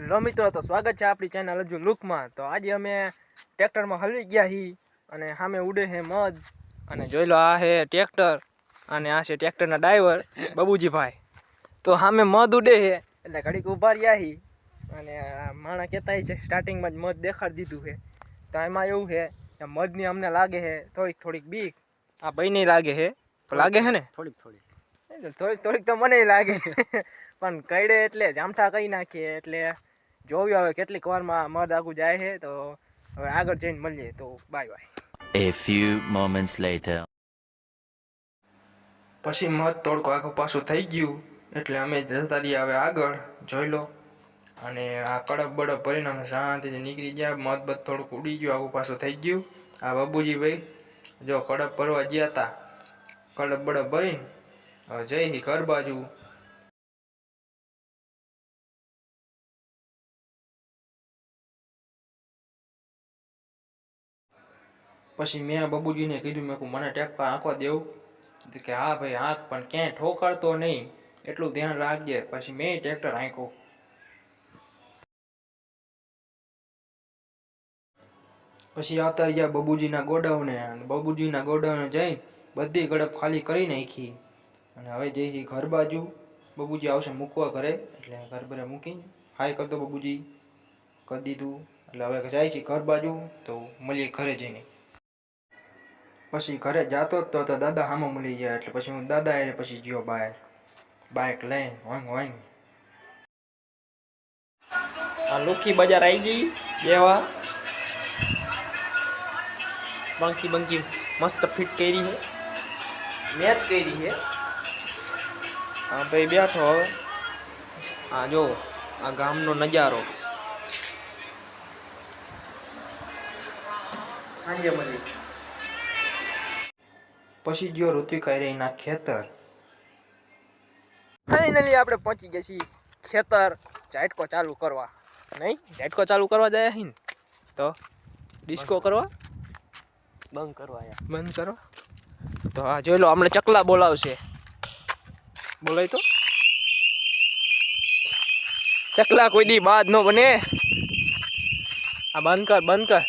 Hello મિત્રો, તો સ્વાગત છે આપણી ચેનલ હજુ લુકમાં। તો આજે અમે ટ્રેક્ટરમાં હલવી ગયા હી અને સામે ઉડે છે મધ અને જોઈ લો આ છે ટ્રેક્ટર અને આ છે ટ્રેક્ટરના ડ્રાઈવર બબુજીભાઈ। તો સામે મધ ઉડે છે એટલે ઘડીક ઊભા રહ્યા હી અને માણા કહેતા છે સ્ટાર્ટિંગમાં જ મધ દેખાડી દીધું છે। તો એમાં એવું છે કે મધની અમને લાગે છે થોડીક બીક, આ ભાઈને લાગે છે, લાગે છે ને થોડીક તો મને લાગે પણ કઈડે એટલે જામઠા કહી નાખીએ એટલે જોયું હવે કેટલીક વારમાં મધ આગું જાય છે। તો હવે આગળ જઈને મળીએ, તો bye bye. A few moments later. પછી મધ થોડુંક આગું પાછું થઈ ગયું એટલે અમે જતા રહ્યા હવે આગળ, જોઈ લો। અને આ કડપ બડપ ભરીને અમે શાંતિથી નીકળી ગયા। મધ બધ થોડુંક ઉડી ગયું, આગું પાછું થઈ ગયું। આ બબુજીભાઈ જો કડપ ભરવા ગયા હતા, કડપ બડપ ભરીને હવે જઈ ઘર બાજુ। પછી મેં બબુજીને કીધું, મેં કહું મને ટ્રેક્ટર આંકવા દેવું કે હા ભાઈ આંક, પણ ક્યાંય ઠોકરતો નહીં એટલું ધ્યાન રાખજે। પછી મેં ટ્રેક્ટર આંક્યું। પછી આવતા રહ્યા બબુજીના ગોડાઉને અને બબુજીના ગોડાઉને જઈ બધી ગડપ ખાલી કરી નાખી અને હવે જઈ ઘર બાજુ। બબુજી આવશે મૂકવા ઘરે, એટલે ઘર બરે મૂકીને હાય કરતો બબુજી કરી દીધું એટલે હવે જાય છે ઘર બાજુ। તો મળીએ ઘરે જઈને। પછી ઘરે જતો જ તો દાદા સામે મળી ગયા એટલે પછી હું દાદા એને પછી ગયો બહાર બાઇક લઈને હોંગ હોંગ। આ લુખી બજાર આવી ગઈ એવા બંકી બંકી મસ્ત ફિટ કરી છે, મેચ કરી છે। હા ભાઈ બેઠો હવે, આ જો આ ગામનો નજારો સાંજે મળી। પછી ગયો ઋતિક ના ખેતર। ફાઇનલી આપણે પહોંચી ગયા છીએ ખેતર, ઝાટકો ચાલુ કરવા નહીં, ઝાટકો ચાલુ કરવા જાય હી ને તો ડિસ્કો કરવા બંધ કરો। તો આ જોઈ લો, હમણાં ચકલા બોલાવશે, બોલાય તો ચકલા કોઈ દી બાદ ન બને। આ બંધ કર।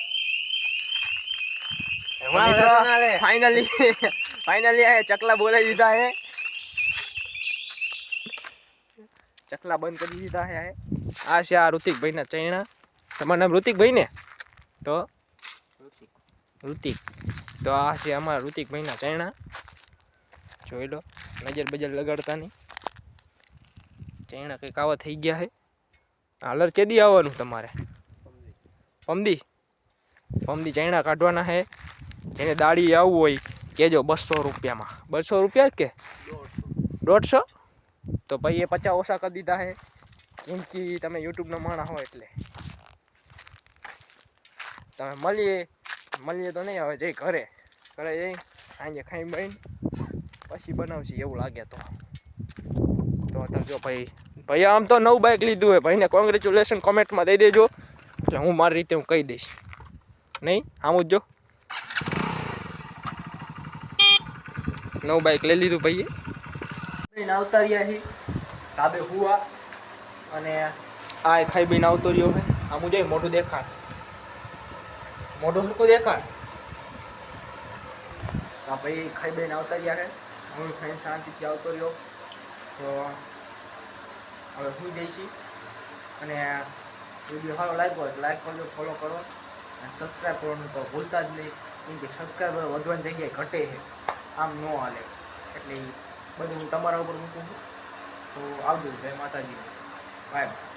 ફાઇનલી આ ચકલા બોલાવી દીધા હે, ચકલા બંધ કરી દીધા હે। આ છે આ ઋતિકભાઈ ના ચૈણા। તમારું નામ ઋતિકભાઈ ને? તો ઋતિક, તો આ છે અમારા ઋતિકભાઈ ના ચૈણા, જોઈ લો, નજર બજર લગાડતા નહીં, ચૈણા કંઈક આવા થઈ ગયા છે। હાલર કેદી આવવાનું તમારે? પમદી ચૈણા કાઢવાના છે। જેને દાડી આવવું હોય કેજો, 200 રૂપિયામાં। 200 રૂપિયા કે 150? તો ભાઈ એ 50 ઓછા કરી દીધા છે, કેમ કે તમે યુટ્યુબના માણસ હો એટલે। તમે મળીએ તો નહીં, હવે જઈ ઘરે જઈ સાંજે ખાઈ બહીને પછી બનાવશે એવું લાગે તો અત્યારે જો ભાઈ આમ તો નવું બાઇક લીધું હોય, ભાઈને કોંગ્રેચ્યુલેશન કોમેન્ટમાં દઈ દેજો, એટલે હું મારી રીતે હું કહી દઈશ નહીં। આમ જ જો નવું બાઇક લઈ લીધું ભાઈએ। આવતા રહ્યા છે ધાબે હુવા અને આ ખાઈ બહીને આવતો રહ્યો છે। આમ જઈ મોઢું દેખાડ, મોઢું હરકું દેખાડ। હા ભાઈ ખાઈ બહીને આવતા રહ્યા છે, હું ખાઈને શાંતિથી આવતો રહ્યો। તો હવે સુઈ જઈશી અને વિડીયો સારો લાગ્યો હોય લાઈક કરજો, ફોલો કરો અને સબસ્ક્રાઈબ કરવાનું તો ભૂલતા જ નહીં, કેમ કે સબસ્ક્રાઈબર વધવાની જગ્યાએ ઘટે છે, આમ ન હાલે। એટલે બધું હું તમારા ઉપર મૂકું છું। તો આવજો, જય માતાજી, બાય બાય।